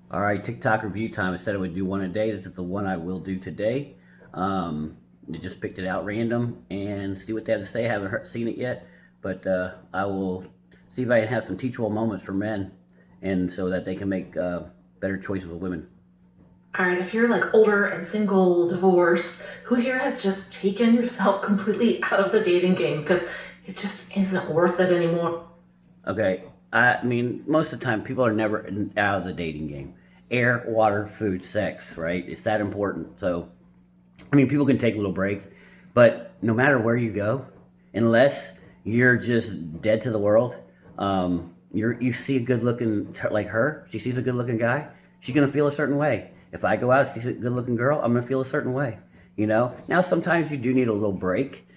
All right, TikTok review time. I said I would do one a day. This is the one I will do today. I just picked it out random and see what they have to say. I haven't seen it yet, but I will see if I can have some teachable moments for men, and so that they can make better choices with women. All right, if you're like older and single, divorced, who here has just taken yourself completely out of the dating game because it just isn't worth it anymore? Okay, I mean, most of the time, people are never out of the dating game. Air, water, food, sex, right? It's that important. So I mean, people can take little breaks, but no matter where you go, unless you're just dead to the world, you see a good looking like her. She sees a good looking guy. She's gonna feel a certain way. If I go out and see a good looking girl, I'm gonna feel a certain way. Now sometimes you do need a little break,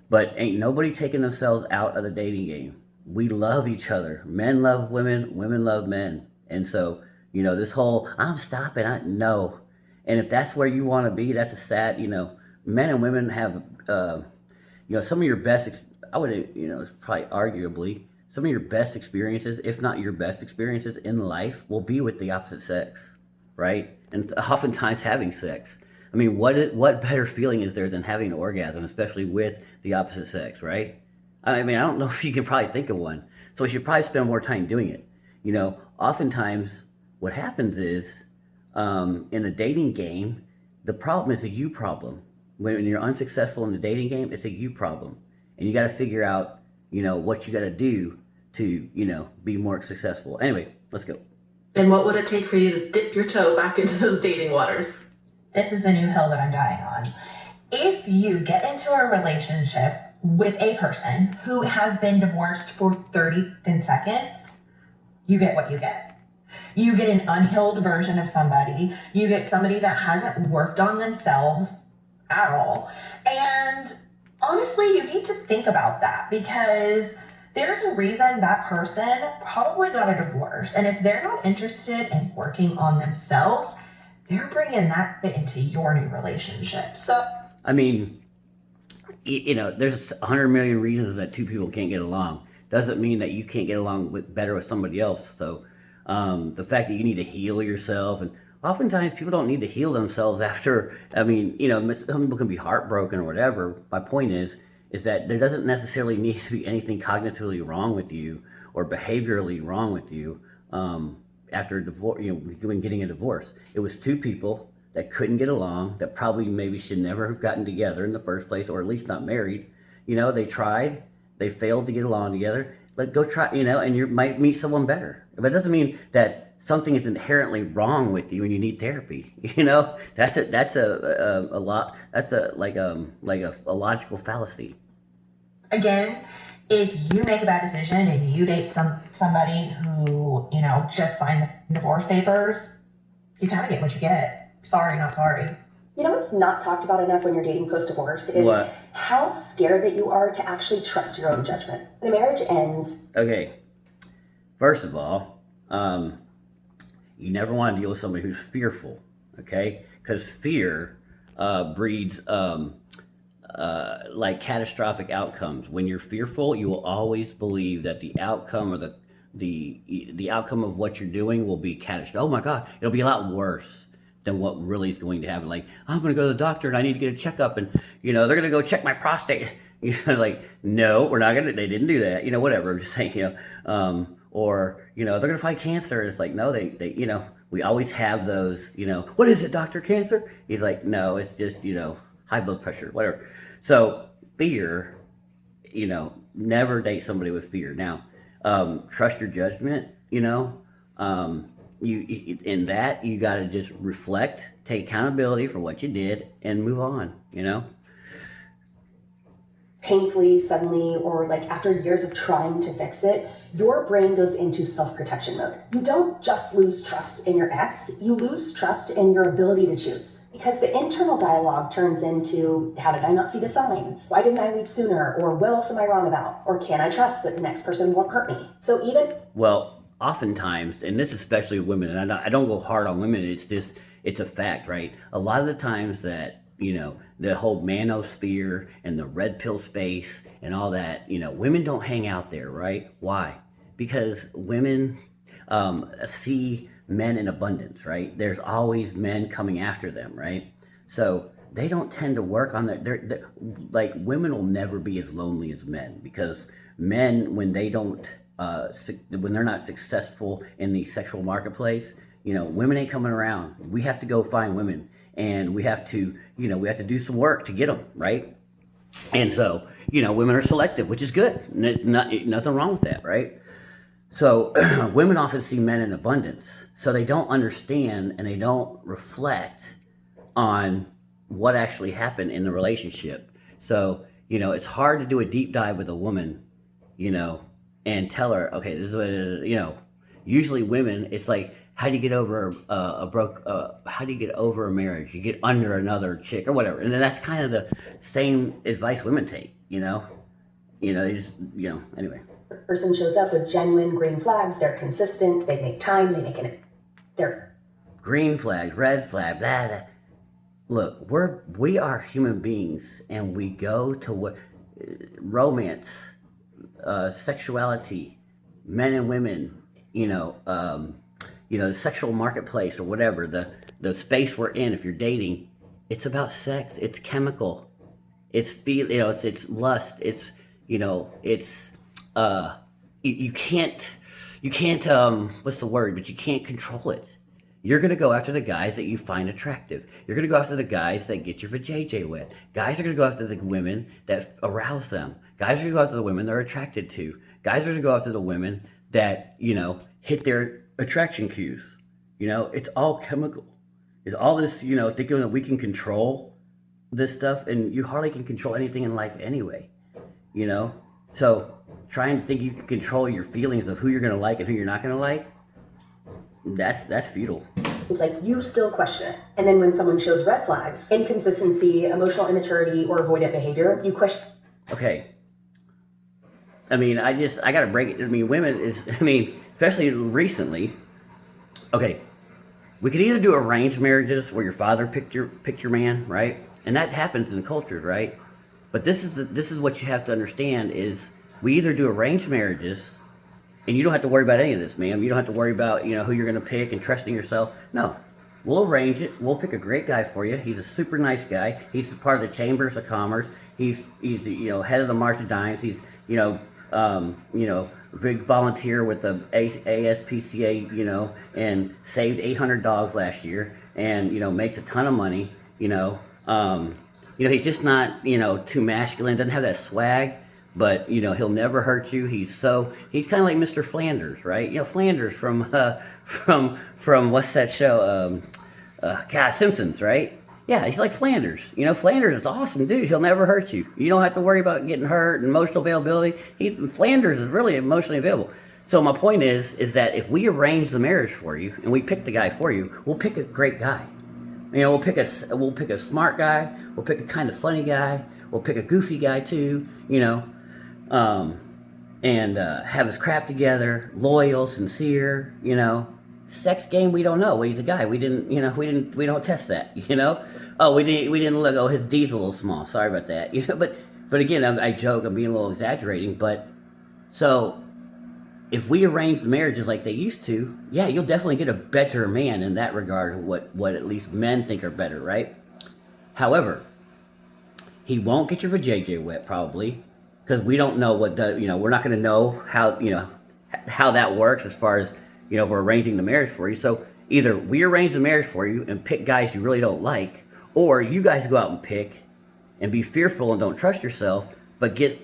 but ain't nobody taking themselves out of the dating game. We love each other. Men love women. Women love men. And so, this whole I'm stopping. I no. And if that's where you want to be, that's a sad. Men and women have, some of your best. I would, probably arguably some of your best experiences, if not your best experiences in life, will be with the opposite sex, right? And oftentimes having sex. I mean, what better feeling is there than having an orgasm, especially with the opposite sex, right? I mean, I don't know if you can probably think of one. So we should probably spend more time doing it. Oftentimes what happens is in the dating game, the problem is a you problem. When you're unsuccessful in the dating game, it's a you problem, and you got to figure out, what you got to do to, be more successful. Anyway, let's go. And what would it take for you to dip your toe back into those dating waters? This is the new hill that I'm dying on. If you get into a relationship with a person who has been divorced for 30 seconds, you get what you get. You get an unhealed version of somebody. You get somebody that hasn't worked on themselves at all. And honestly, you need to think about that because there's a reason that person probably got a divorce. And if they're not interested in working on themselves, they're bringing that bit into your new relationship. So, I mean, there's 100 million reasons that two people can't get along. Doesn't mean that you can't get along better with somebody else. So the fact that you need to heal yourself, and oftentimes people don't need to heal themselves after. I mean, some people can be heartbroken or whatever. My point is that there doesn't necessarily need to be anything cognitively wrong with you or behaviorally wrong with you after a divorce. When getting a divorce, it was two people that couldn't get along, that probably maybe should never have gotten together in the first place, or at least not married. They tried, they failed to get along together. Like, go try, and you might meet someone better. But it doesn't mean that something is inherently wrong with you and you need therapy. That's a lot. That's a logical fallacy. again, if you make a bad decision and you date somebody who, just signed the divorce papers, you kind of get what you get. Sorry, not sorry. You know what's not talked about enough when you're dating post divorce is What? how scared that you are to actually trust your own judgment. When a marriage ends, Okay. First of all, you never want to deal with somebody who's fearful, okay? Because fear breeds like catastrophic outcomes. When you're fearful, you will always believe that the outcome or the outcome of what you're doing will be catastrophic. Oh my God, it'll be a lot worse than what really is going to happen. Like, I'm going to go to the doctor and I need to get a checkup, and they're going to go check my prostate. Like, no, we're not going to. They didn't do that. Whatever. I'm just saying. Or they're going to fight cancer. It's like, no, they we always have those. What is it, doctor? Cancer? He's like, no, it's just high blood pressure, whatever. So fear, never date somebody with fear. Now, trust your judgment. You in that you got to just reflect, take accountability for what you did, and move on. painfully, suddenly, or like after years of trying to fix it, your brain goes into self protection mode. You don't just lose trust in your ex, you lose trust in your ability to choose. Because the internal dialogue turns into, how did I not see the signs? Why didn't I leave sooner? Or what else am I wrong about? Or can I trust that the next person won't hurt me? So even Well, oftentimes, and this especially with women, and I don't go hard on women. It's a fact, right? A lot of the times that the whole manosphere and the red pill space and all that, women don't hang out there, right? Why? Because women see men in abundance, right? There's always men coming after them, right? So they don't tend to work on that. They're like women will never be as lonely as men, because men, when they don't, when they're not successful in the sexual marketplace, women ain't coming around. We have to go find women, and we have to, we have to do some work to get them, right? And so, women are selective, which is good. And there's nothing wrong with that, right? So women often see men in abundance, so they don't understand and they don't reflect on what actually happened in the relationship. So, it's hard to do a deep dive with a woman, and tell her, okay, this is what it is, usually women, it's like, how do you get over how do you get over a marriage? You get under another chick or whatever. And then that's kind of the same advice women take, they just, anyway. Person shows up with genuine green flags. They're consistent. They make time. They're green flags, red flag, blah, blah. Look, we are human beings, and we go to what romance, sexuality, men and women, the sexual marketplace or whatever, the space we're in. If you're dating, it's about sex. It's chemical. It's it's lust. It's it's you can't what's the word? But you can't control it. You're gonna go after the guys that you find attractive. You're gonna go after the guys that get your vajayjay wet. Guys are gonna go after the women that arouse them. Guys are gonna go after the women they're attracted to. Guys are gonna go after the women that hit their attraction cues. It's all chemical. It's all this thinking that we can control this stuff, and you hardly can control anything in life anyway. So trying to think you can control your feelings of who you're gonna like and who you're not gonna like, that's futile. It's like you still question it. And then when someone shows red flags, inconsistency, emotional immaturity, or avoidant behavior, you question. Okay. I gotta break it. Women especially recently. Okay, we could either do arranged marriages where your father picked your man, right? And that happens in cultures, right? But this is what you have to understand is we either do arranged marriages, and you don't have to worry about any of this, ma'am. You don't have to worry about who you're gonna pick and trusting yourself. No, we'll arrange it. We'll pick a great guy for you. He's a super nice guy. He's part of the Chambers of Commerce. He's head of the March of Dimes. He's big volunteer with the ASPCA, and saved 800 dogs last year, and makes a ton of money. He's just not too masculine. Doesn't have that swag, but he'll never hurt you. He's kind of like Mr. Flanders, right? Flanders from what's that show? Simpsons, right? Yeah, he's like Flanders. Flanders is awesome, dude. He'll never hurt you. You don't have to worry about getting hurt and emotional availability. Flanders is really emotionally available. So my point is that if we arrange the marriage for you and we pick the guy for you, we'll pick a great guy. We'll pick a smart guy. We'll pick a kind of funny guy. We'll pick a goofy guy too. And have his crap together, loyal, sincere. Sex game, we don't know. Well, he's a guy. We don't test that. Oh, we didn't look. Oh, his D's a little small. Sorry about that. But again, I joke. I'm being a little exaggerating. But so if we arrange the marriages like they used to, yeah, you'll definitely get a better man in that regard. What at least men think are better, right? However, he won't get your vajayjay wet probably, because we don't know we're not going to know how that works as far as if we're arranging the marriage for you. So either we arrange the marriage for you and pick guys you really don't like, or you guys go out and pick and be fearful and don't trust yourself, but get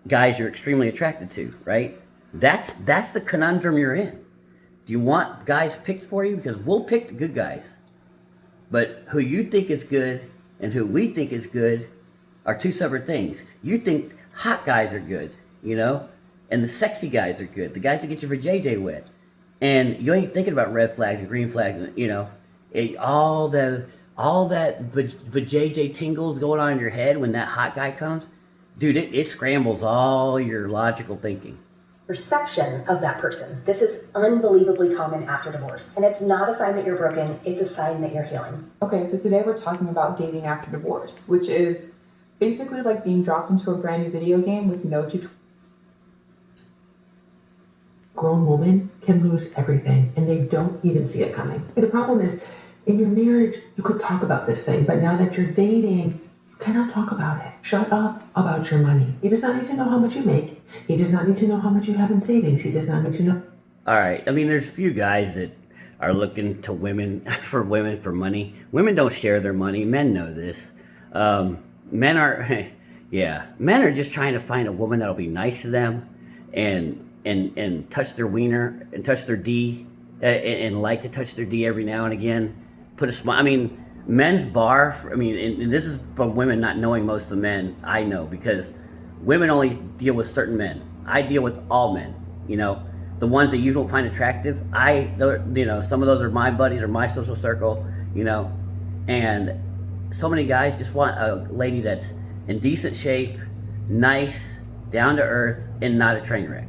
guys you're extremely attracted to, right? That's the conundrum you're in. Do you want guys picked for you? Because we'll pick the good guys, but who you think is good and who we think is good are two separate things. You think hot guys are good, and the sexy guys are good, the guys that get your vajayjay wet. And you ain't thinking about red flags and green flags, and all that vajayjay tingles going on in your head when that hot guy comes, dude. It scrambles all your logical thinking. Perception of that person. This is unbelievably common after divorce, and it's not a sign that you're broken. It's a sign that you're healing. Okay, so today we're talking about dating after divorce, which is basically like being dropped into a brand new video game with no grown woman can lose everything and they don't even see it coming. The problem is, in your marriage, you could talk about this thing, but now that you're dating, you cannot talk about it. Shut up about your money. He does not need to know how much you make. He does not need to know how much you have in savings. He does not need to know. All right. I mean, there's a few guys that are looking to women for money. Women don't share their money. Men know this. Men are, yeah, men are just trying to find a woman that'll be nice to them, and touch their wiener and touch their D, and like to touch their D every now and again. Put a smile. I mean, men's bar. And this is from women not knowing most of the men I know, because women only deal with certain men. I deal with all men. You know, the ones that you don't find attractive. Some of those are my buddies or my social circle. You know, and so many guys just want a lady that's in decent shape, nice, down to earth, and not a train wreck.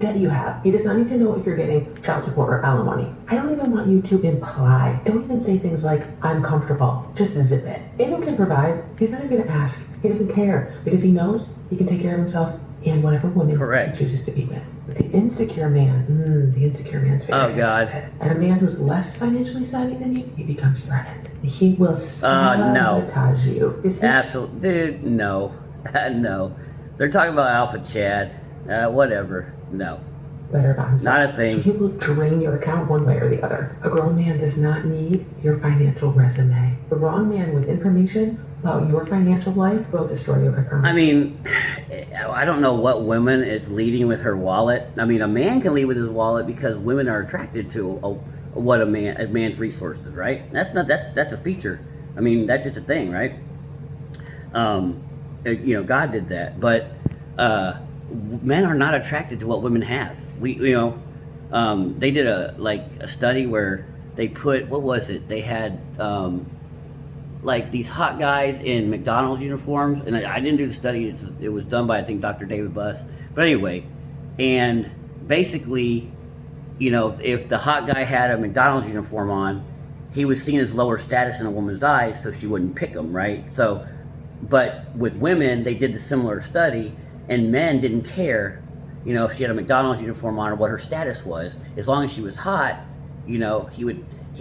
Debt you have. He does not need to know if you're getting child support or alimony. I don't even want you to imply. Don't even say things like, I'm comfortable. Just zip it. Anu can provide. He's not even going to ask. He doesn't care because he knows he can take care of himself and whatever woman Correct. he chooses to be with. But the insecure man, the insecure man's very interested. And a man who's less financially savvy than you, he becomes threatened. He will sabotage you. Absolutely. Dude, no. No. They're talking about Alpha Chad. Whatever. No. Better about himself. Not a thing. So he will drain your account one way or the other. A grown man does not need your financial resume. The wrong man with information about your financial life will destroy your accounts. I mean, I don't know what woman is leading with her wallet. I mean, a man can lead with his wallet because women are attracted to what a man's resources, right? That's a feature. I mean, that's just a thing, right? God did that, but men are not attracted to what women have. They did a study where they put, what was it? They had these hot guys in McDonald's uniforms, and I didn't do the study. It was done by, I think, Dr. David Buss. But anyway, and basically, if the hot guy had a McDonald's uniform on, he was seen as lower status in a woman's eyes, so she wouldn't pick him, right? So, but with women, they did the similar study, and men didn't care, if she had a McDonald's uniform on or what her status was. As long as she was hot, he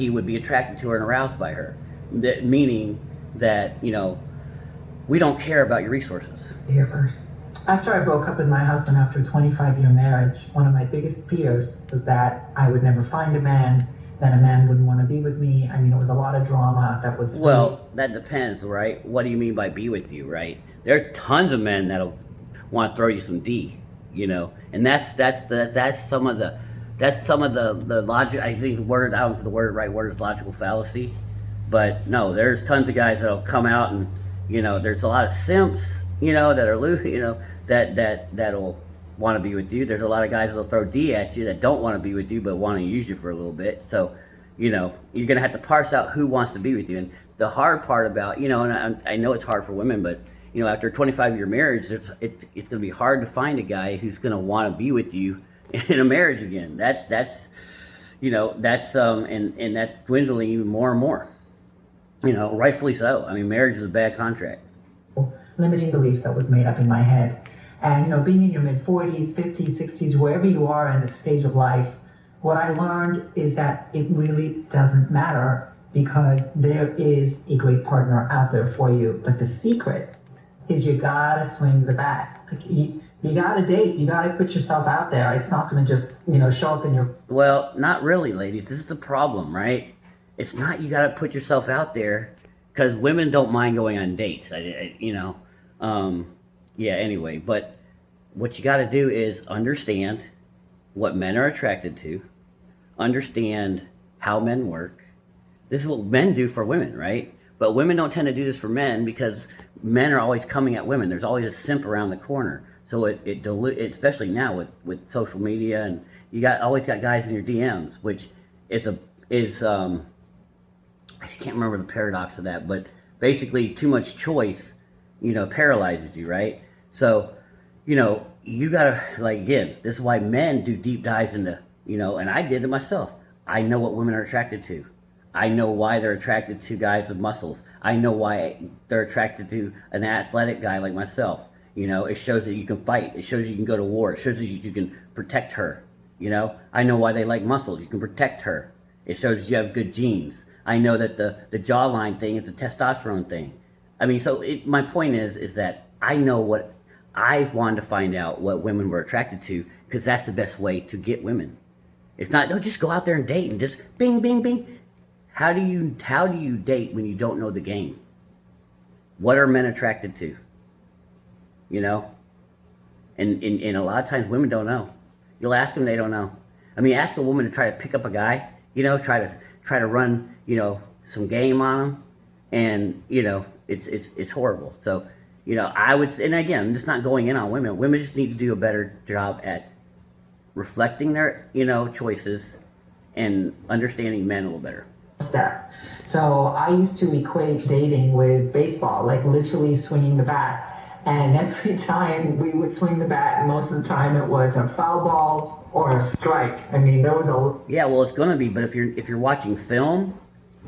would be attracted to her and aroused by her. Meaning that, we don't care about your resources. Here first. After I broke up with my husband after a 25-year marriage, one of my biggest fears was that I would never find a man, that a man wouldn't want to be with me. I mean, it was a lot of drama that was... Well, that depends, right? What do you mean by be with you, right? There's tons of men that'll want to throw you some D, and that's some of the logic. I think the word, I don't know if the right word is logical fallacy, but no, there's tons of guys that'll come out and, there's a lot of simps, that are that'll want to be with you. There's a lot of guys that'll throw D at you that don't want to be with you but want to use you for a little bit. So, you're gonna have to parse out who wants to be with you. And the hard part about, and I know it's hard for women, but after a 25-year marriage, it's going to be hard to find a guy who's going to want to be with you in a marriage again. That's dwindling even more and more. Rightfully so. I mean, marriage is a bad contract. Limiting beliefs that was made up in my head. And, being in your mid-40s, 50s, 60s, wherever you are in the stage of life, what I learned is that it really doesn't matter because there is a great partner out there for you. But the secret is you gotta swing the bat. You gotta date. You gotta put yourself out there. It's not gonna just, show up in your... Well, not really, ladies. This is the problem, right? It's not you gotta put yourself out there, because women don't mind going on dates. Anyway, but what you gotta do is understand what men are attracted to, understand how men work. This is what men do for women, right? But women don't tend to do this for men because men are always coming at women. There's always a simp around the corner. So it dilutes, especially now with social media, and you always got guys in your DMs, which is I can't remember the paradox of that, but basically too much choice, paralyzes you, right? So, you gotta, again, this is why men do deep dives into, and I did it myself. I know what women are attracted to. I know why they're attracted to guys with muscles. I know why they're attracted to an athletic guy like myself. It shows that you can fight. It shows you can go to war. It shows that you can protect her. You know, I know why they like muscles. You can protect her. It shows you have good genes. I know that the jawline thing is a testosterone thing. I mean, so my point is that I know what I wanted to find out what women were attracted to because that's the best way to get women. It's not, no, just go out there and date and just bing, bing, bing. How do you date when you don't know the game? What are men attracted to? You know? And a lot of times women don't know. You'll ask them, they don't know. I mean, ask a woman to try to pick up a guy, you know, try to run, you know, some game on him, and you know, it's horrible. So, you know, I would, and again, I'm just not going in on women. Women just need to do a better job at reflecting their, you know, choices and understanding men a little better. Step. So I used to equate dating with baseball, like literally swinging the bat. And every time we would swing the bat, most of the time it was a foul ball or a strike. I mean, there was a... Yeah, well, it's gonna be, but if you're watching film,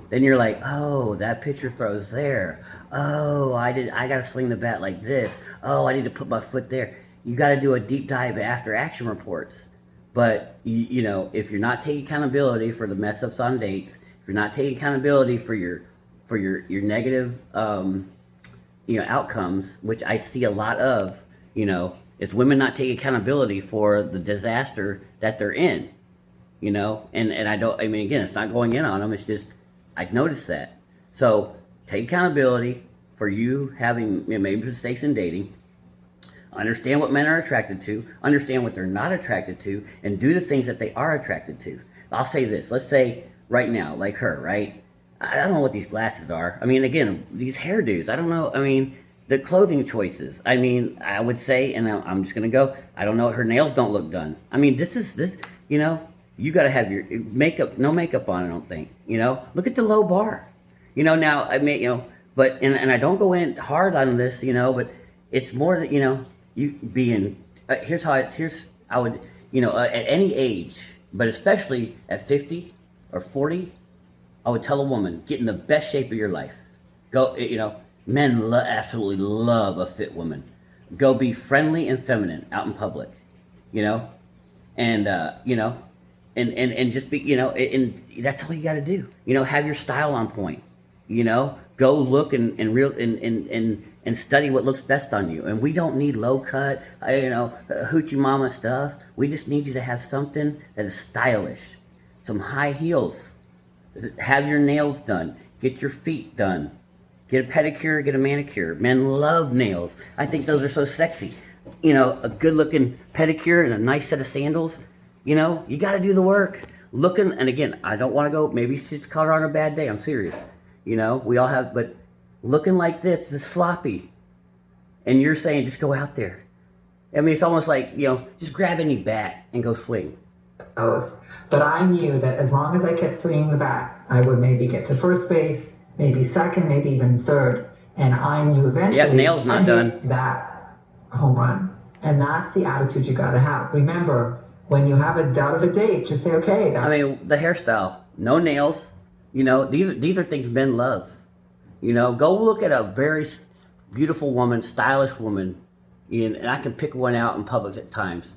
then you're like, oh, that pitcher throws there. Oh, I gotta swing the bat like this. Oh, I need to put my foot there. You gotta do a deep dive after action reports. But you know, if you're not taking accountability for the mess ups on dates, if you're not taking accountability for your negative you know, outcomes, which I see a lot of, you know, it's women not taking accountability for the disaster that they're in, you know, and I mean, again, it's not going in on them, it's just, I've noticed that. So take accountability for you having, you know, maybe mistakes in dating, understand what men are attracted to, understand what they're not attracted to, and do the things that they are attracted to. I'll say this, let's say right now, like her, right? I don't know what these glasses are. I mean, again, these hairdos, I don't know. I mean, the clothing choices. I mean, I would say, and I'm just going to go, I don't know, her nails don't look done. I mean, this, you know, you got to have your makeup, no makeup on, I don't think. You know, look at the low bar. You know, now, I mean, you know, but, and I don't go in hard on this, you know, but it's more that, you know, you being, here's I would, you know, at any age, but especially at 50 or 40, I would tell a woman, get in the best shape of your life. Go, you know, men absolutely love a fit woman. Go be friendly and feminine out in public, you know, and you know, and just be, you know, and that's all you got to do. You know, have your style on point. You know, go look and study what looks best on you. And we don't need low cut, you know, hoochie mama stuff. We just need you to have something that is stylish, some high heels. Have your nails done. Get your feet done. Get a pedicure, get a manicure. Men love nails. I think those are so sexy. You know, a good looking pedicure and a nice set of sandals. You know, you got to do the work. Looking, and again, I don't want to go, maybe she's caught her on a bad day. I'm serious. You know, we all have, but looking like this is sloppy. And you're saying just go out there. I mean, it's almost like, you know, just grab any bat and go swing. But I knew that as long as I kept swinging the bat, I would maybe get to first base, maybe second, maybe even third. And I knew eventually Yep, nail's not done. That home run. And that's the attitude you got to have. Remember, when you have a doubt of a date, just say, okay. I mean, the hairstyle, no nails. You know, these are things men love. You know, go look at a very beautiful woman, stylish woman, and I can pick one out in public at times,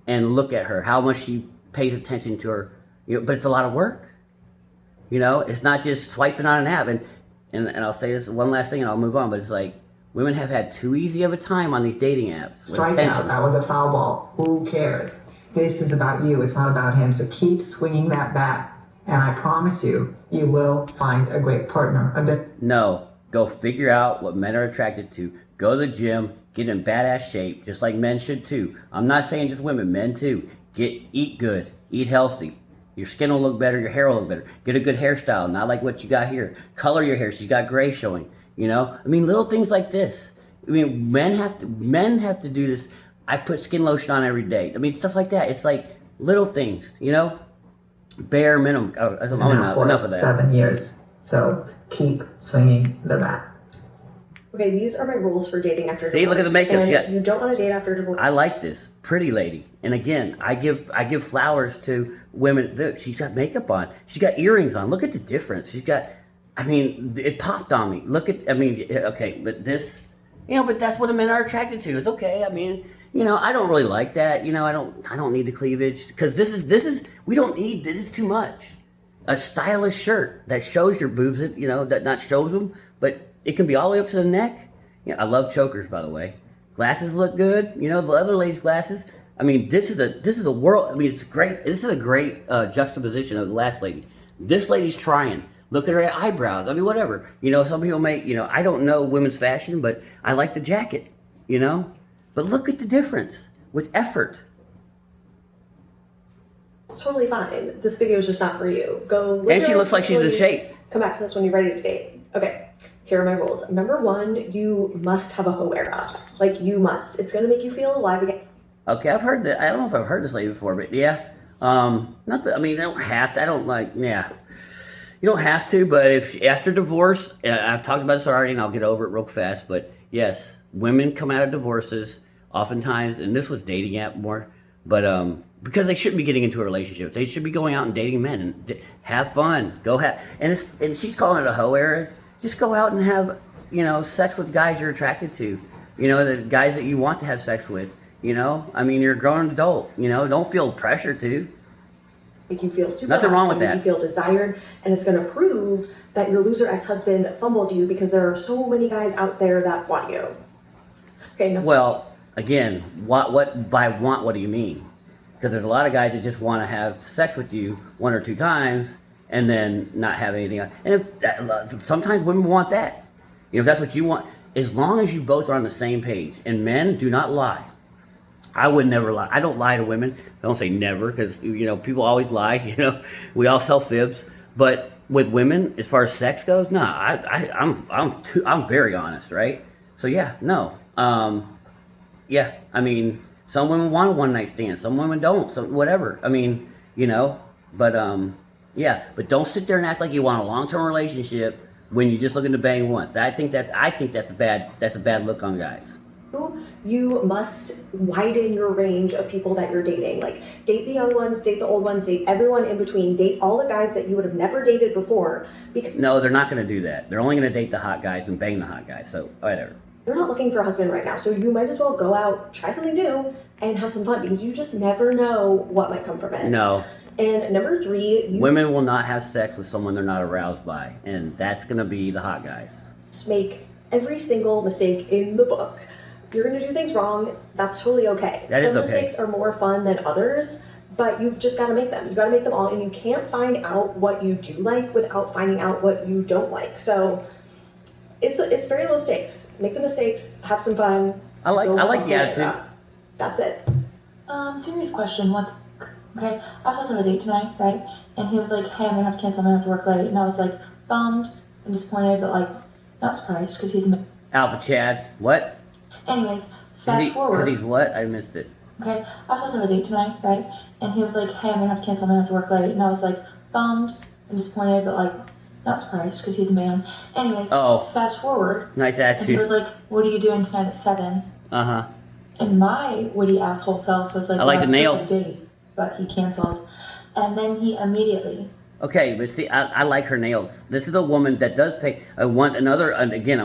and look at her, how much she pays attention to her. You know, but it's a lot of work. You know, it's not just swiping on an app. And I'll say this one last thing, and I'll move on. But it's like women have had too easy of a time on these dating apps. Strikeout. That was a foul ball. Who cares? This is about you. It's not about him. So keep swinging that bat. And I promise you, you will find a great partner. No, go figure out what men are attracted to. Go to the gym, get in badass shape, just like men should too. I'm not saying just women, men too. Eat good, eat healthy. Your skin will look better, your hair will look better. Get a good hairstyle, not like what you got here. Color your hair, she's got gray showing. You know, I mean, little things like this. I mean, men have to do this. I put skin lotion on every day. I mean, stuff like that. It's like little things, you know. Bare minimum. Oh, enough of that. 7 years. So keep swinging the bat. Okay, these are my rules for dating after divorce. See, look at the makeup. And Yeah. you don't want to date after divorce. I like this pretty lady, and again, I give flowers to women. Look, she's got makeup on. She's got earrings on. Look at the difference. She's got. I mean, it popped on me. Look at. I mean, okay, but this, you know, but that's what men are attracted to. It's okay. I mean, I don't really like that. I don't need the cleavage because we don't need this is too much. A stylish shirt that shows your boobs, that not shows them, but it can be all the way up to the neck. I love chokers, by the way. Glasses look good. The other lady's glasses. I mean, this is a world. I mean, it's great. This is a great juxtaposition of the last lady. This lady's trying. Look at her eyebrows. I mean, whatever. Some people make. I don't know women's fashion, but I like the jacket. But look at the difference with effort. It's totally fine. This video is just not for you. Go. And she looks like she's in shape. Come back to this when you're ready to date. Okay. Here are my rules. Number 1, you must have a hoe era. Like, you must. It's going to make you feel alive again. Okay, I've heard that. I don't know if I've heard this lady before, but yeah. Not that. I mean, I don't have to. I don't like. Yeah. You don't have to, but if after divorce, I've talked about this already, and I'll get over it real fast. But yes, women come out of divorces oftentimes, and this was dating app more, but because they shouldn't be getting into a relationship, they should be going out and dating men and have fun. And she's calling it a hoe era. Just go out and have sex with guys you're attracted to, the guys that you want to have sex with. I mean, you're a grown adult. Don't feel pressure to. Make you feel super. Nothing wrong with that. Make you feel desired, and it's going to prove that your loser ex-husband fumbled you because there are so many guys out there that want you. Okay. Well, again, what by want? What do you mean? Because there's a lot of guys that just want to have sex with you 1 or 2 times and then not have anything else. And sometimes women want that. If that's what you want, as long as you both are on the same page. And men do not lie. I would never lie. I don't lie to women. I don't say never because people always lie. We all sell fibs. But with women, as far as sex goes, no. I'm very honest, right? So yeah, no. Yeah. I mean, some women want a one night stand. Some women don't. So whatever. I mean, But yeah. But don't sit there and act like you want a long term relationship when you're just looking to bang once. I think that's a bad look on guys. You must widen your range of people that you're dating. Like, date the young ones, date the old ones, date everyone in between, date all the guys that you would have never dated before. Because no, they're not going to do that. They're only going to date the hot guys and bang the hot guys. So whatever. You're not looking for a husband right now, so you might as well go out, try something new, and have some fun because you just never know what might come from it. No. And number 3, women will not have sex with someone they're not aroused by, and that's going to be the hot guys. Make every single mistake in the book. You're going to do things wrong. That's totally okay. Some mistakes are more fun than others, but you've just got to make them. You got to make them all, and you can't find out what you do like without finding out what you don't like. So it's very low stakes. Make the mistakes, have some fun. I like the attitude. That's it. Serious question. Okay, I was supposed to have a date tonight, right? And he was like, hey, I'm gonna have to cancel, I'm gonna have to work late. And I was like, bummed and disappointed, but not surprised because he's a Alpha Chad. What? Anyways, fast forward. Because he's what? I missed it. Okay, I was supposed to have a date tonight, right? And he was like, hey, I'm gonna have to cancel, I'm gonna have to work late. And I was like, bummed and disappointed, but not surprised because he's a man. Anyways, fast forward. Nice attitude. And he was like, what are you doing tonight at 7? Uh-huh. And my witty asshole self was like, I like the nails. Date, but he canceled. And then he immediately. Okay, but see, I like her nails. This is a woman that does pay. I want another, and again,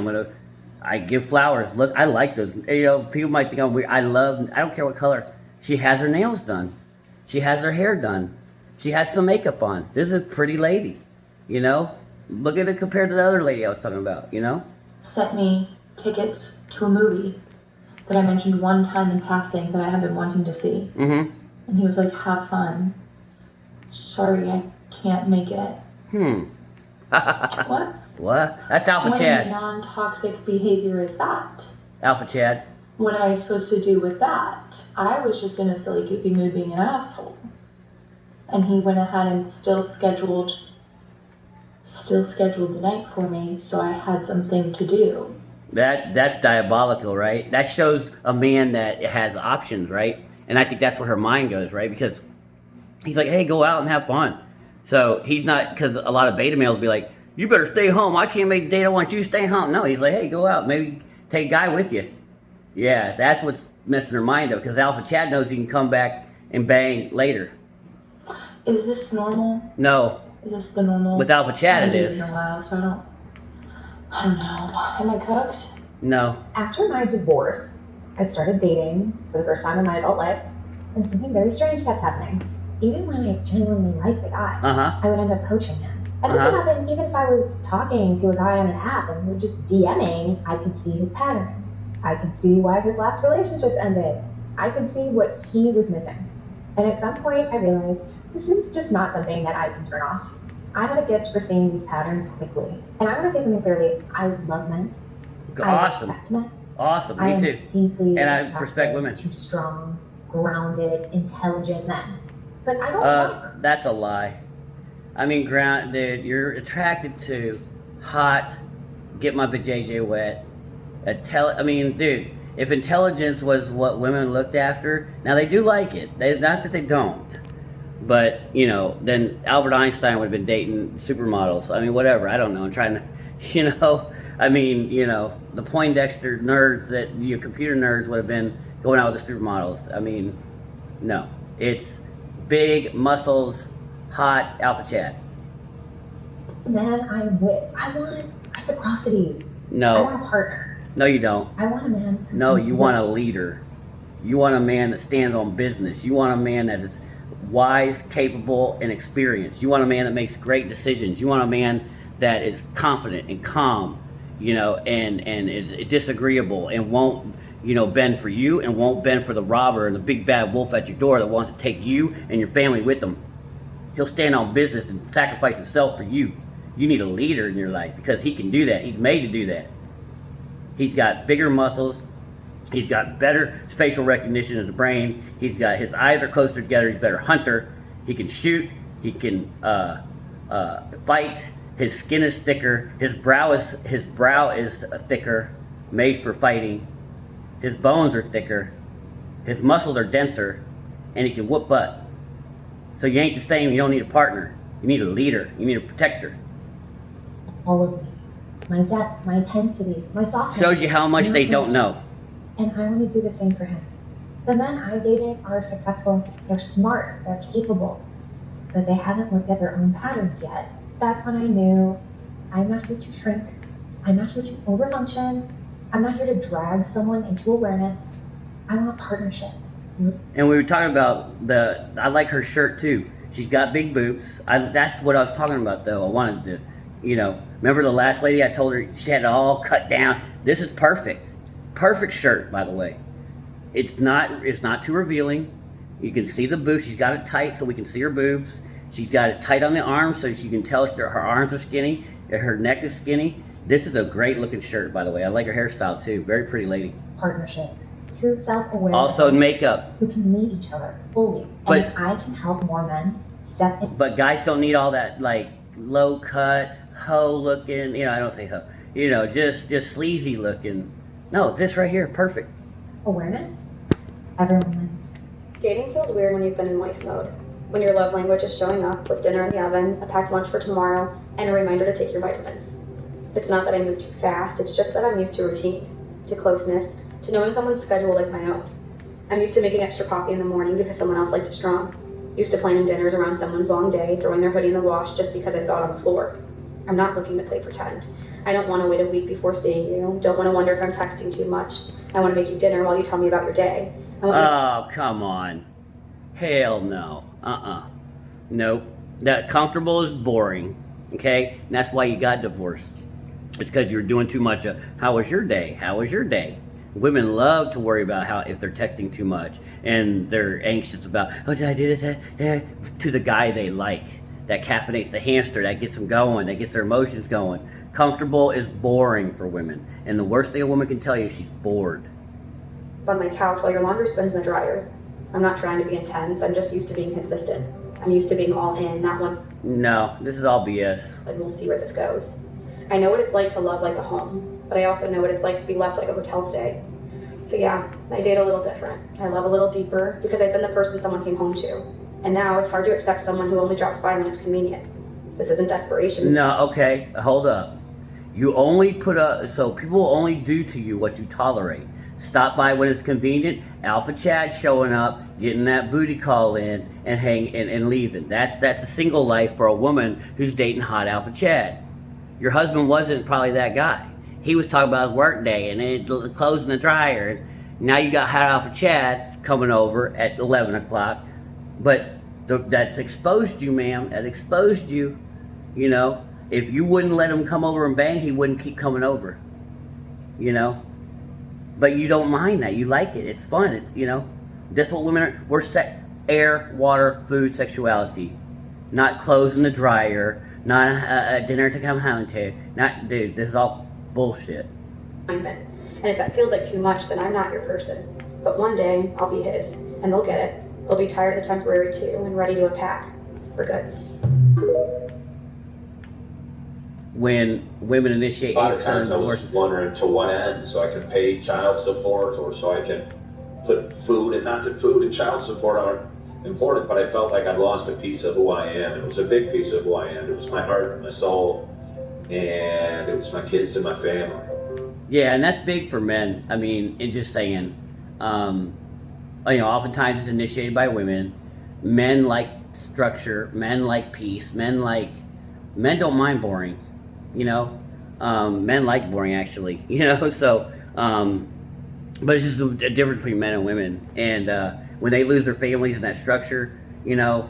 I give flowers. Look, I like those. People might think I'm weird. I don't care what color. She has her nails done. She has her hair done. She has some makeup on. This is a pretty lady, Look at it compared to the other lady I was talking about, Sent me tickets to a movie that I mentioned one time in passing that I have been wanting to see. Mm-hmm. And he was like, have fun. Sorry, I can't make it. What? What? That's Alpha Chad. What non-toxic behavior is that? Alpha Chad. What am I supposed to do with that? I was just in a silly, goofy mood being an asshole. And he went ahead and still scheduled the night for me, so I had something to do. That's diabolical, right? That shows a man that has options, right? And I think that's where her mind goes, right? Because he's like, hey, go out and have fun. So he's not, because a lot of beta males be like, you better stay home. I can't make a date. I want you to stay home. No, he's like, hey, go out. Maybe take a guy with you. Yeah, that's what's messing her mind up, because Alpha Chad knows he can come back and bang later. Is this normal? No. Is this the normal? With Alpha Chad, it is. In a while, so I don't know. Am I cooked? No. After my divorce, I started dating for the first time in my adult life, and something very strange kept happening. Even when I genuinely liked a guy, I would end up coaching him. And this would happen even if I was talking to a guy on an app and we were just DMing, I could see his pattern. I could see why his last relationships ended. I could see what he was missing. And at some point I realized this is just not something that I can turn off. I have a gift for seeing these patterns quickly. And I want to say something clearly. I love men. Awesome. I respect men. Awesome. Me I am too. deeply And I attracted respect women. to strong, grounded, intelligent men. But I don't want. That's a lie. I mean, dude, you're attracted to hot, get my vajayjay wet. I mean, dude, if intelligence was what women looked after, now they do like it. Not that they don't. But, you know, then Albert Einstein would have been dating supermodels. I mean, whatever. I don't know. I'm trying to, you know, I mean, you know, the Poindexter nerds that, computer nerds would have been going out with the supermodels. I mean, no. It's big, muscles, hot, alpha chat. Man, I'm with. I want reciprocity. No. I want a partner. No, you don't. I want a man. No, you want a leader. You want a man that stands on business. You want a man that is wise, capable, and experienced. You want a man that makes great decisions. You want a man that is confident and calm, you know, and is disagreeable and won't, you know, bend for you and won't bend for the robber and the big bad wolf at your door that wants to take you and your family with him. He'll stand on business and sacrifice himself for you. You need a leader in your life because he can do that. He's made to do that. He's got bigger muscles. He's got better spatial recognition of the brain. He's got, his eyes are closer together. He's a better hunter. He can shoot. He can fight. His skin is thicker. His brow is thicker, made for fighting. His bones are thicker. His muscles are denser, and he can whoop butt. So you ain't the same. You don't need a partner. You need a leader. You need a protector. All of me. My depth, my intensity, my softness. Shows you how much they don't know. And I want to do the same for him. The men I dated are successful, they're smart, they're capable, but they haven't looked at their own patterns yet. That's when I knew I'm not here to shrink, I'm not here to overfunction, I'm not here to drag someone into awareness. I want partnership. And we were talking about I like her shirt too. She's got big boobs. That's what I was talking about though. I wanted to, you know, remember the last lady I told her she had it all cut down? This is perfect. Perfect shirt, by the way. It's not too revealing. You can see the boobs. She's got it tight so we can see her boobs. She's got it tight on the arms so you can tell her arms are skinny, her neck is skinny. This is a great looking shirt, by the way. I like her hairstyle too. Very pretty lady. Partnership. Two self-aware Also adults makeup. who can meet each other fully. But- and I can help more men step in. But guys don't need all that like low cut, hoe looking, you know, I don't say hoe, you know, just sleazy looking. No, this right here, perfect. Awareness. Everyone wins. Dating feels weird when you've been in wife mode. When your love language is showing up with dinner in the oven, a packed lunch for tomorrow, and a reminder to take your vitamins. It's not that I move too fast, it's just that I'm used to routine, to closeness, to knowing someone's schedule like my own. I'm used to making extra coffee in the morning because someone else liked it strong. Used to planning dinners around someone's long day, throwing their hoodie in the wash just because I saw it on the floor. I'm not looking to play pretend. I don't want to wait a week before seeing you. Don't want to wonder if I'm texting too much. I want to make you dinner while you tell me about your day. Oh, come on. Hell no. Nope. That comfortable is boring. Okay? And that's why you got divorced. It's because you were doing too much of, how was your day? How was your day? Women love to worry about if they're texting too much and they're anxious about, oh, did I do this? To the guy they like. That caffeinates the hamster, that gets them going, that gets their emotions going. Comfortable is boring for women. And the worst thing a woman can tell you is she's bored. On my couch while your laundry spins in the dryer. I'm not trying to be intense, I'm just used to being consistent. I'm used to being all in, not one. No, this is all BS. And we'll see where this goes. I know what it's like to love like a home, but I also know what it's like to be left like a hotel stay. So yeah, I date a little different. I love a little deeper because I've been the person someone came home to. And now it's hard to accept someone who only drops by when it's convenient. This isn't desperation. No, okay, hold up. You only put up, so people will only do to you what you tolerate. Stop by when it's convenient, alpha chat showing up, getting that booty call in, and leaving. That's a single life for a woman who's dating hot alpha chat. Your husband wasn't probably that guy. He was talking about his work day and the clothes in the dryer. Now you got hot off of Chad coming over at 11 o'clock, but that's exposed you, ma'am. That exposed you. You know, if you wouldn't let him come over and bang, he wouldn't keep coming over. You know, but you don't mind that. You like it. It's fun. It's, you know, that's what women are. We're air, water, food, sexuality. Not clothes in the dryer. Not a dinner to come home to. Not, dude, this is all bullshit. And if that feels like too much, then I'm not your person. But one day, I'll be his, and they'll get it. They'll be tired of the temporary too, and ready to unpack. For good. When women initiate a lot of times I was wondering to what end, so I could pay child support, or so I can put food, and not that food and child support are important, but I felt like I'd lost a piece of who I am. It was a big piece of who I am. It was my heart and my soul, and it was my kids and my family. Yeah, and that's big for men. I mean, in just saying, you know, oftentimes it's initiated by women. Men like structure, men like peace, men don't mind boring. You know, men like boring actually, you know, so, but it's just a difference between men and women. And when they lose their families and that structure, you know,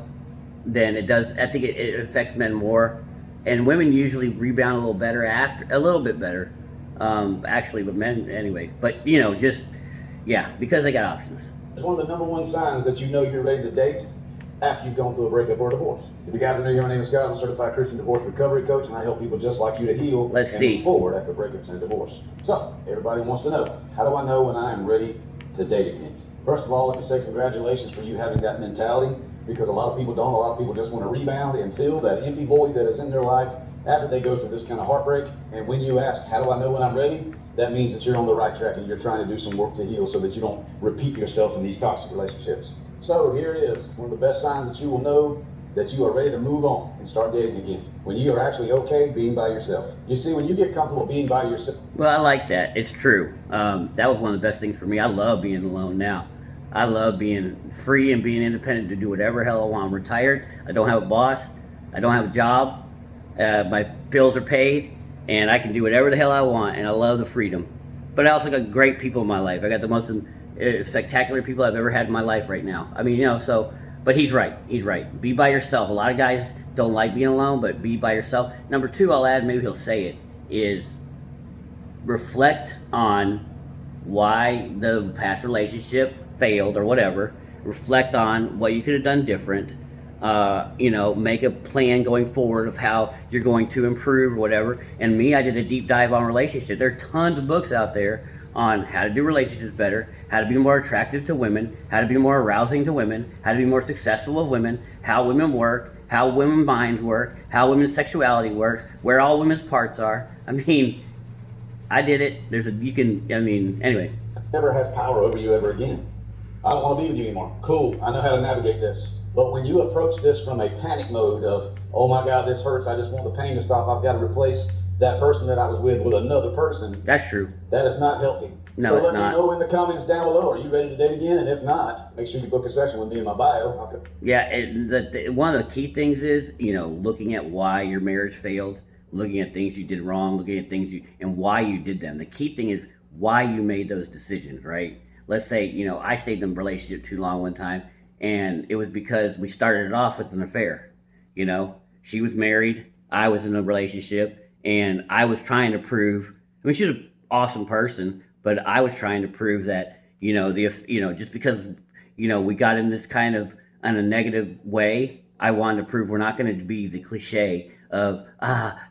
then it does, I think it affects men more. And women usually rebound a little better after, a little bit better, actually, but men anyway. But, you know, just, yeah, because they got options. It's one of the number one signs that you know you're ready to date after you've gone through a breakup or a divorce. If you guys are new, my name is Scott. I'm a certified Christian divorce recovery coach, and I help people just like you to heal and move forward after breakups and divorce. So, everybody wants to know, how do I know when I am ready to date again? First of all, let me say congratulations for you having that mentality, because a lot of people don't. A lot of people just want to rebound and fill that empty void that is in their life after they go through this kind of heartbreak. And when you ask, how do I know when I'm ready? That means that you're on the right track and you're trying to do some work to heal so that you don't repeat yourself in these toxic relationships. So here it is, one of the best signs that you will know that you are ready to move on and start dating again. When you are actually okay being by yourself. You see, when you get comfortable being by yourself. Well, I like that. It's true. That was one of the best things for me. I love being alone now. I love being free and being independent to do whatever hell I want. I'm retired. I don't have a boss. I don't have a job. My bills are paid, and I can do whatever the hell I want, and I love the freedom. But I also got great people in my life. I got the most spectacular people I've ever had in my life right now. I mean, you know, so, but he's right. He's right. Be by yourself. A lot of guys don't like being alone, but be by yourself. Number two, I'll add, maybe he'll say it, is reflect on why the past relationship failed or whatever. Reflect on what you could have done different. You know, make a plan going forward of how you're going to improve or whatever. And me, I did a deep dive on relationships. There are tons of books out there on how to do relationships better, how to be more attractive to women, how to be more arousing to women, how to be more successful with women, how women work, how women's minds work, how women's sexuality works, where all women's parts are. I mean, I did it. Anyway. Never has power over you ever again. I don't want to be with you anymore. Cool, I know how to navigate this. But when you approach this from a panic mode of, oh my God, this hurts, I just want the pain to stop, I've got to replace that person that I was with another person. That's true. That is not healthy. No, so it's let not. me know in the comments down below, are you ready to date again? And if not, make sure you book a session with me in my bio. Okay. Yeah, one of the key things is, you know, looking at why your marriage failed, looking at things you did wrong, looking at things and why you did them. The key thing is why you made those decisions, right? Let's say, you know, I stayed in a relationship too long one time, and it was because we started it off with an affair. You know, she was married, I was in a relationship, and I was trying to prove, I mean, she's an awesome person, but I was trying to prove that, you know, just because, you know, we got in this kind of, in a negative way, I wanted to prove we're not going to be the cliche of,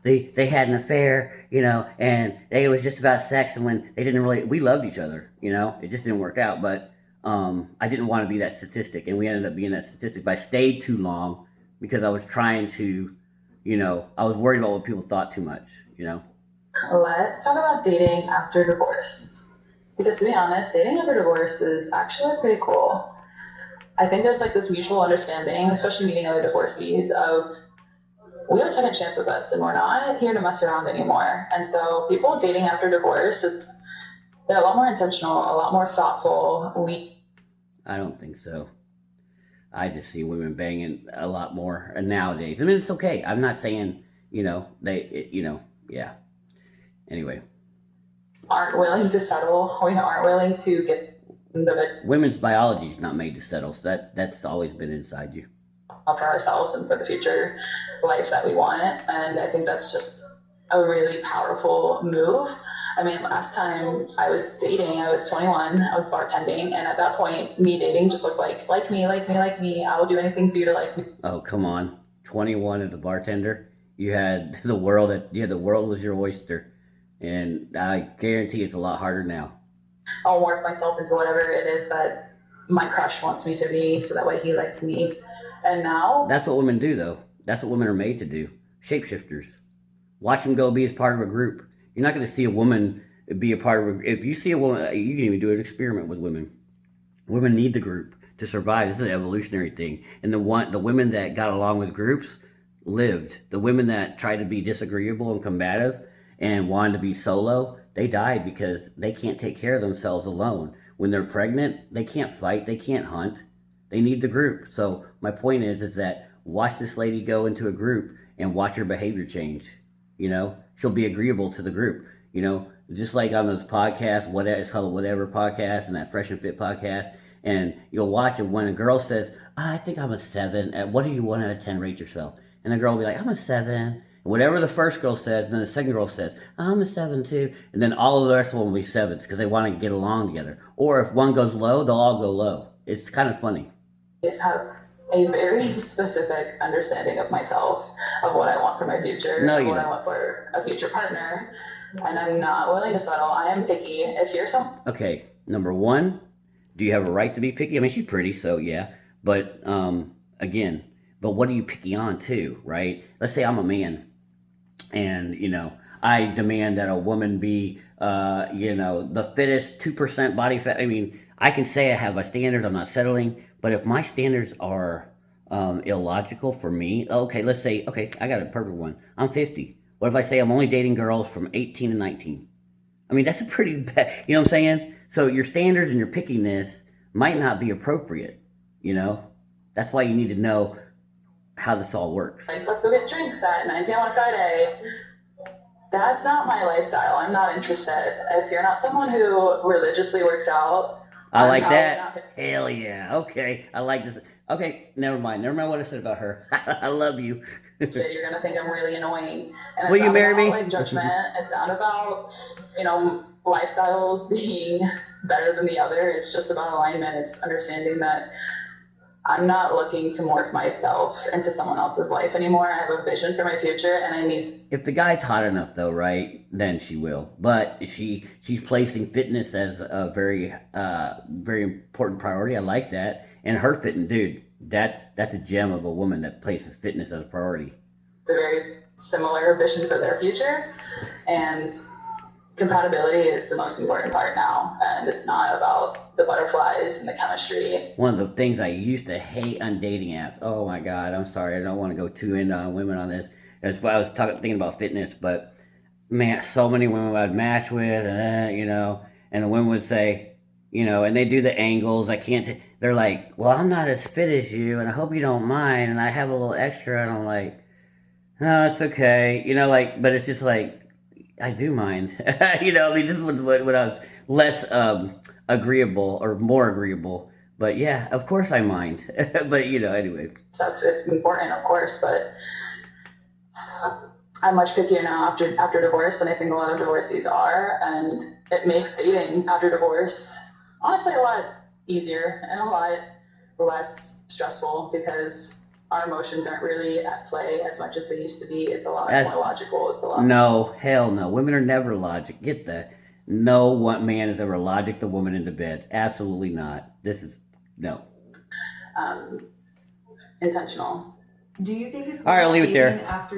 they had an affair, you know, and it was just about sex, and when they didn't really, we loved each other, you know, it just didn't work out, but I didn't want to be that statistic, and we ended up being that statistic, but I stayed too long because I was trying to, you know, I was worried about what people thought too much, you know. Let's talk about dating after divorce. Because to be honest, dating after divorce is actually pretty cool. I think there's like this mutual understanding, especially meeting other divorcees, of we have a second chance with us and we're not here to mess around anymore. And so people dating after divorce, they're a lot more intentional, a lot more thoughtful. I don't think so. I just see women banging a lot more nowadays. I mean, it's okay. I'm not saying, you know, yeah. Anyway. Aren't willing to settle, we aren't willing to get Women's biology is not made to settle, so that's always been inside you. For ourselves and for the future life that we want. And I think that's just a really powerful move. I mean, last time I was dating, I was 21, I was bartending, and at that point, me dating just looked like me, I will do anything for you to like me. Oh, come on. 21 as a bartender, you had the world was your oyster. And I guarantee it's a lot harder now. I'll morph myself into whatever it is that my crush wants me to be, so that way he likes me. And now... That's what women do, though. That's what women are made to do. Shapeshifters. Watch them go be as part of a group. You're not going to see a woman be a part of a... If you see a woman... You can even do an experiment with women. Women need the group to survive. This is an evolutionary thing. And the women that got along with groups lived. The women that tried to be disagreeable and combative and wanted to be solo, they died because they can't take care of themselves alone. When they're pregnant, they can't fight, they can't hunt. They need the group. So my point is that watch this lady go into a group and watch her behavior change. You know, she'll be agreeable to the group. You know, just like on those podcasts, it's called Whatever Podcast and that Fresh and Fit podcast. And you'll watch it when a girl says, I think I'm a 7. What do you 1 out of 10 rate yourself? And the girl will be like, I'm a 7. Whatever the first girl says, and then the second girl says, I'm a 7 too. And then all of the rest of them will be 7s because they want to get along together. Or if one goes low, they'll all go low. It's kind of funny. I have a very specific understanding of myself, of what I want for my future, I want for a future partner. And I'm not willing to settle. I am picky. If you're Okay, number 1, do you have a right to be picky? I mean, she's pretty, so yeah. But again, but what are you picky on too, right? Let's say I'm a man. And, you know, I demand that a woman be, the fittest 2% body fat. I mean, I can say I have my standards, I'm not settling. But if my standards are illogical for me, okay, let's say, I got a perfect one. I'm 50. What if I say I'm only dating girls from 18 to 19? I mean, that's a pretty bad, you know what I'm saying? So your standards and your pickiness might not be appropriate, you know? That's why you need to know how this all works. Like, let's go get drinks at 9 p.m. on a Friday. That's not my lifestyle. I'm not interested. If you're not someone who religiously works out, I like that. Hell yeah. Okay. I like this. Okay. Never mind what I said about her. I love you. So you're going to think I'm really annoying. And Will you marry me? Like judgment. It's not about, lifestyles being better than the other. It's just about alignment. It's understanding that I'm not looking to morph myself into someone else's life anymore. I have a vision for my future, and I need... If the guy's hot enough, though, right, then she will. But she's placing fitness as a very, very important priority. I like that. And her fitting, dude, that's a gem of a woman that places fitness as a priority. It's a very similar vision for their future, and compatibility is the most important part now, and it's not about the butterflies and the chemistry. One of the things I used to hate on dating apps, oh my God, I'm sorry, I don't want to go too into women on this. That's why I was thinking about fitness, but man, so many women I'd match with, and the women would say, and they do the angles, they're like, well, I'm not as fit as you, and I hope you don't mind, and I have a little extra, and I'm like, no, it's okay, but it's just like, I do mind. This was when I was less agreeable or more agreeable. But yeah, of course I mind. But anyway. Stuff is important, of course, but I'm much pickier now after divorce than I think a lot of divorcees are, and it makes dating after divorce honestly a lot easier and a lot less stressful because our emotions aren't really at play as much as they used to be. It's a lot more logical. No, hell no. Women are never logic. Get that. No one man has ever logicked a woman into bed. Absolutely not. This is, no. Intentional. Do you think it's all right, I'll leave it there. After